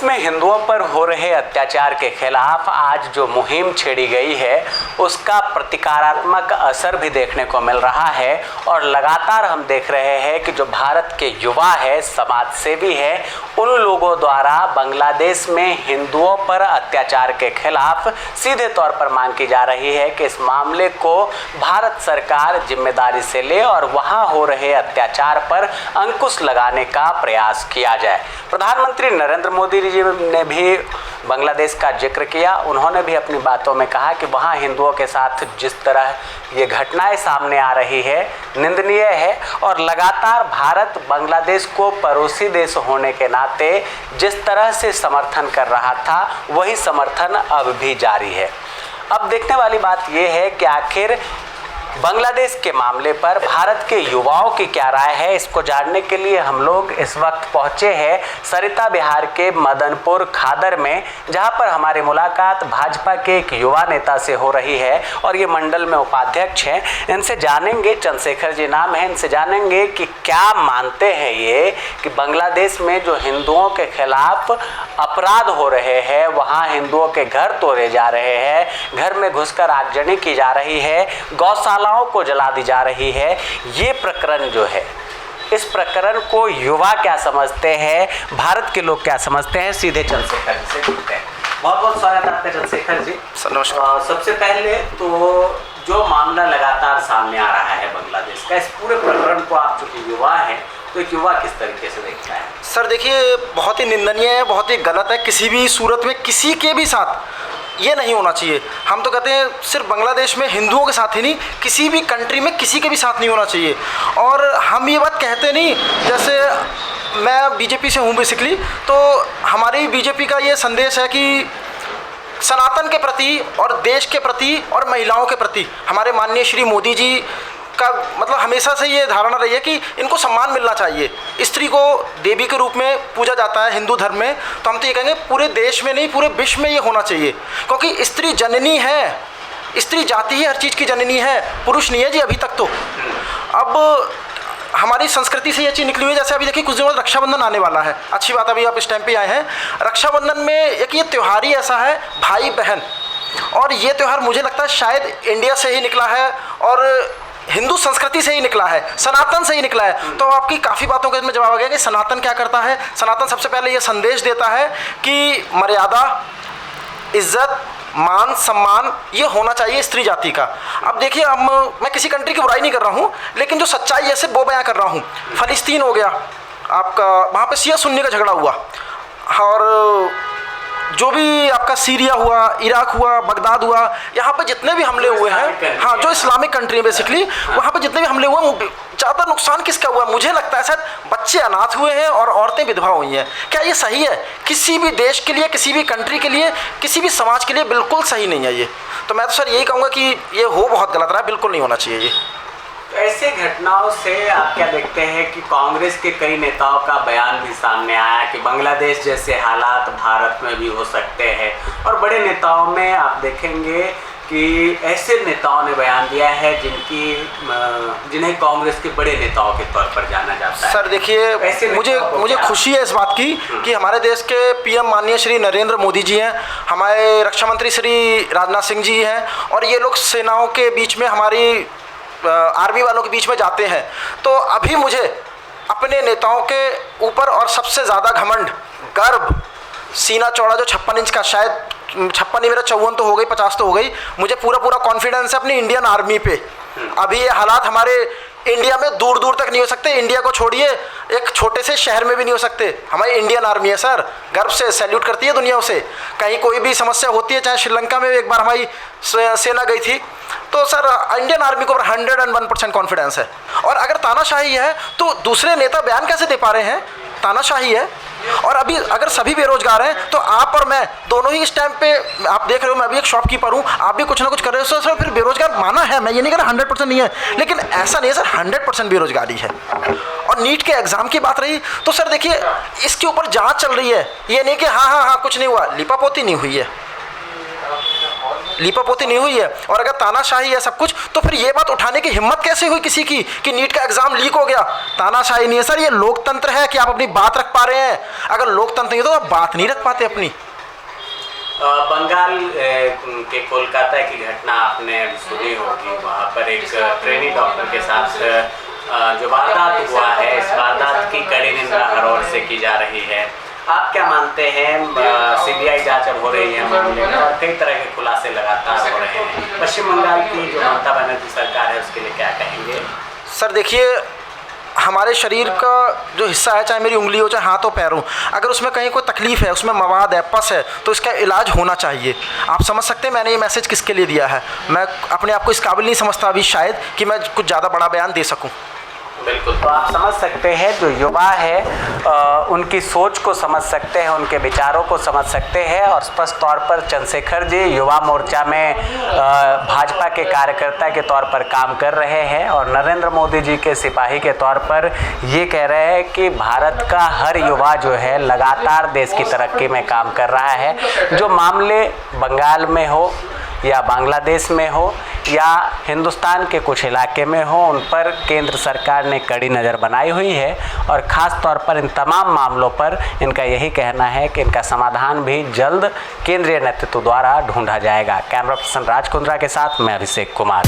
में हिंदुओं पर हो रहे अत्याचार के खिलाफ आज जो मुहिम छेड़ी गई है उसका प्रतिकारात्मक असर भी देखने को मिल रहा है और लगातार हम देख रहे हैं कि जो भारत के युवा है, समाज सेवी है, उन लोगों द्वारा बांग्लादेश में हिंदुओं पर अत्याचार के खिलाफ सीधे तौर पर मांग की जा रही है कि इस मामले को भारत सरकार जिम्मेदारी से ले और वहां हो रहे अत्याचार पर अंकुश लगाने का प्रयास किया जाए। प्रधानमंत्री नरेंद्र मोदी जी ने भी बांग्लादेश का जिक्र किया। उन्होंने भी अपनी बातों में कहा कि वहाँ हिंदुओं के साथ जिस तरह ये घटनाएं सामने आ रही है निंदनीय है और लगातार भारत बांग्लादेश को पड़ोसी देश होने के नाते जिस तरह से समर्थन कर रहा था वही समर्थन अब भी जारी है। अब देखने वाली बात यह है कि आखिर बांग्लादेश के मामले पर भारत के युवाओं की क्या राय है, इसको जानने के लिए हम लोग इस वक्त पहुंचे हैं सरिता बिहार के मदनपुर खादर में, जहां पर हमारी मुलाकात भाजपा के एक युवा नेता से हो रही है और ये मंडल में उपाध्यक्ष हैं। इनसे जानेंगे, चंद्रशेखर जी नाम है, इनसे जानेंगे कि क्या मानते हैं ये कि बांग्लादेश में जो हिंदुओं के खिलाफ अपराध हो रहे हैं, वहाँ हिंदुओं के घर तोड़े जा रहे हैं, घर में घुसकर आगजनी की जा रही है, गौशाला को जला दी जा रही है, ये प्रकरण जो है, इस प्रकरण को युवा क्या समझते हैं, भारत के लोग क्या समझते हैं, सीधे चंद्रशेखर जी से पूछते हैं। बहुत बहुत स्वागत है आपका चंद्रशेखर जी। नमस्कार। सबसे पहले तो जो मामला लगातार सामने आ रहा है बांग्लादेश का, इस पूरे प्रकरण को आप चूंकि युवा हैं तो एक युवा किस तरीके से देखता है? सर देखिए, बहुत ही निंदनीय है, बहुत ही गलत है। किसी भी सूरत में किसी के भी साथ ये नहीं होना चाहिए। हम तो कहते हैं सिर्फ बांग्लादेश में हिंदुओं के साथ ही नहीं, किसी भी कंट्री में किसी के भी साथ नहीं होना चाहिए। और हम ये बात कहते नहीं, जैसे मैं बीजेपी से हूँ बेसिकली, तो हमारी बीजेपी का ये संदेश है कि सनातन के प्रति और देश के प्रति और महिलाओं के प्रति हमारे माननीय श्री मोदी जी का मतलब हमेशा से ये धारणा रही है कि इनको सम्मान मिलना चाहिए। स्त्री को देवी के रूप में पूजा जाता है हिंदू धर्म में, तो हम तो ये कहेंगे पूरे देश में नहीं, पूरे विश्व में ये होना चाहिए, क्योंकि स्त्री जननी है, स्त्री जाति ही हर चीज़ की जननी है, पुरुष नहीं है जी अभी तक तो। अब हमारी संस्कृति से ये चीज़ निकली हुई है। जैसे अभी देखिए कुछ दिनों बाद रक्षाबंधन आने वाला है, अच्छी बात, अभी आप इस टाइम पे आए हैं। रक्षाबंधन में एक ये त्यौहार ही ऐसा है, भाई बहन, और ये त्यौहार मुझे लगता है शायद इंडिया से ही निकला है और हिंदू संस्कृति से ही निकला है, सनातन से ही निकला है। तो आपकी काफ़ी बातों का इसमें जवाब आ गया कि सनातन क्या करता है। सनातन सबसे पहले ये संदेश देता है कि मर्यादा, इज्जत, मान, सम्मान ये होना चाहिए स्त्री जाति का। अब देखिए, मैं किसी कंट्री की बुराई नहीं कर रहा हूँ, लेकिन जो सच्चाई है सिर्फ वो बयां कर रहा हूँ। फ़लस्तीन हो गया आपका, वहाँ पे शिया सुन्नी का झगड़ा हुआ, और जो भी आपका सीरिया हुआ, इराक हुआ, बगदाद हुआ, यहाँ पे जितने भी हमले हुए हैं, हाँ, जो इस्लामिक कंट्री है बेसिकली, वहाँ पे जितने भी हमले हुए हैं, ज़्यादा नुकसान किसका हुआ? मुझे लगता है शायद बच्चे अनाथ हुए हैं और औरतें विधवा हुई हैं। क्या ये सही है? किसी भी देश के लिए, किसी भी कंट्री के लिए, किसी भी समाज के लिए बिल्कुल सही नहीं है ये। तो मैं तो सर यही कहूँगा कि ये हो बहुत गलत रहा है, बिल्कुल नहीं होना चाहिए ये। ऐसे घटनाओं से आप क्या देखते हैं कि कांग्रेस के कई नेताओं का बयान भी सामने आया कि बांग्लादेश जैसे हालात भारत में भी हो सकते हैं, और बड़े नेताओं में आप देखेंगे कि ऐसे नेताओं ने बयान दिया है जिन्हें कांग्रेस के बड़े नेताओं के तौर पर जाना जाता है। सर देखिए, मुझे खुशी है इस बात की कि हमारे देश के पीएम माननीय श्री नरेंद्र मोदी जी हैं, हमारे रक्षा मंत्री श्री राजनाथ सिंह जी हैं, और ये लोग सेनाओं के बीच में, हमारी आर्मी वालों के बीच में जाते हैं। तो अभी मुझे अपने नेताओं के ऊपर और सबसे ज़्यादा घमंड, गर्व, सीना चौड़ा जो 56 इंच का, शायद 56 नहीं, मेरा 54 तो हो गई, 50 तो हो गई, मुझे पूरा कॉन्फिडेंस है अपनी इंडियन आर्मी पे। अभी ये हालात हमारे इंडिया में दूर दूर तक नहीं हो सकते, इंडिया को छोड़िए एक छोटे से शहर में भी नहीं हो सकते। हमारी इंडियन आर्मी है सर, गर्व से सैल्यूट करती है दुनिया उसे। कहीं कोई भी समस्या होती है, चाहे श्रीलंका में एक बार हमारी सेना गई थी, तो सर इंडियन आर्मी को 101% कॉन्फिडेंस है। और अगर तानाशाही है तो दूसरे नेता बयान कैसे दे पा रहे हैं? तानाशाही है। और अभी अगर सभी बेरोजगार हैं तो आप और मैं दोनों ही इस टाइम पे, आप देख रहे हो, मैं भी एक शॉपकीपर हूँ, आप भी कुछ ना कुछ कर रहे हो, सर फिर बेरोजगार माना है, मैं ये नहीं कह रहा 100% नहीं है, लेकिन ऐसा नहीं है सर, 100% बेरोजगारी है। और नीट के एग्जाम की बात रही तो सर देखिए, इसके ऊपर जांच चल रही है, ये नहीं कि हाँ कुछ नहीं हुआ, लिपापोती नहीं हुई है। लीपापोती नहीं हुई है, और अगर तानाशाही है सब कुछ, तो फिर ये बात उठाने की हिम्मत कैसे हुई किसी की कि नीट का एग्जाम लीक हो गया? तानाशाही नहीं है सर, ये लोकतंत्र है कि आप अपनी बात रख पा रहे हैं। अगर लोकतंत्र नहीं है तो आप बात नहीं रख पाते अपनी। बंगाल के कोलकाता की घटना आपने सुनी होगी। वहाँ पर एक ट्रेनी डॉक्टर के साथ जो वारदात हुआ है, इस वारदात की कड़ी निंदा हर ओर से की जा रही है। आप क्या मानते हैं? सीबीआई जांच अब हो रही है मामले में और कई तरह के खुलासे लगातार हो रहे हैं। पश्चिम बंगाल की जो ममता बनर्जी सरकार है उसके लिए क्या कहेंगे? सर देखिए, हमारे शरीर का जो हिस्सा है, चाहे मेरी उंगली हो चाहे हाथ हो पैर हो, अगर उसमें कहीं कोई तकलीफ़ है, उसमें मवाद है, पस है, तो इसका इलाज होना चाहिए। आप समझ सकते हैं मैंने ये मैसेज किसके लिए दिया है। मैं अपने आप को इस काबिल नहीं समझता अभी शायद कि मैं कुछ ज़्यादा बड़ा बयान दे सकूं। बिल्कुल, तो आप समझ सकते हैं जो युवा है उनकी सोच को समझ सकते हैं, उनके विचारों को समझ सकते हैं। और स्पष्ट तौर पर चंद्रशेखर जी युवा मोर्चा में भाजपा के कार्यकर्ता के तौर पर काम कर रहे हैं और नरेंद्र मोदी जी के सिपाही के तौर पर ये कह रहे हैं कि भारत का हर युवा जो है लगातार देश की तरक्की में काम कर रहा है। जो मामले बंगाल में हो या बांग्लादेश में हो या हिंदुस्तान के कुछ इलाके में हो, उन पर केंद्र सरकार ने कड़ी नज़र बनाई हुई है और ख़ास तौर पर इन तमाम मामलों पर इनका यही कहना है कि इनका समाधान भी जल्द केंद्रीय नेतृत्व द्वारा ढूंढा जाएगा। कैमरा पर्सन राज कुंद्रा के साथ मैं अभिषेक कुमार।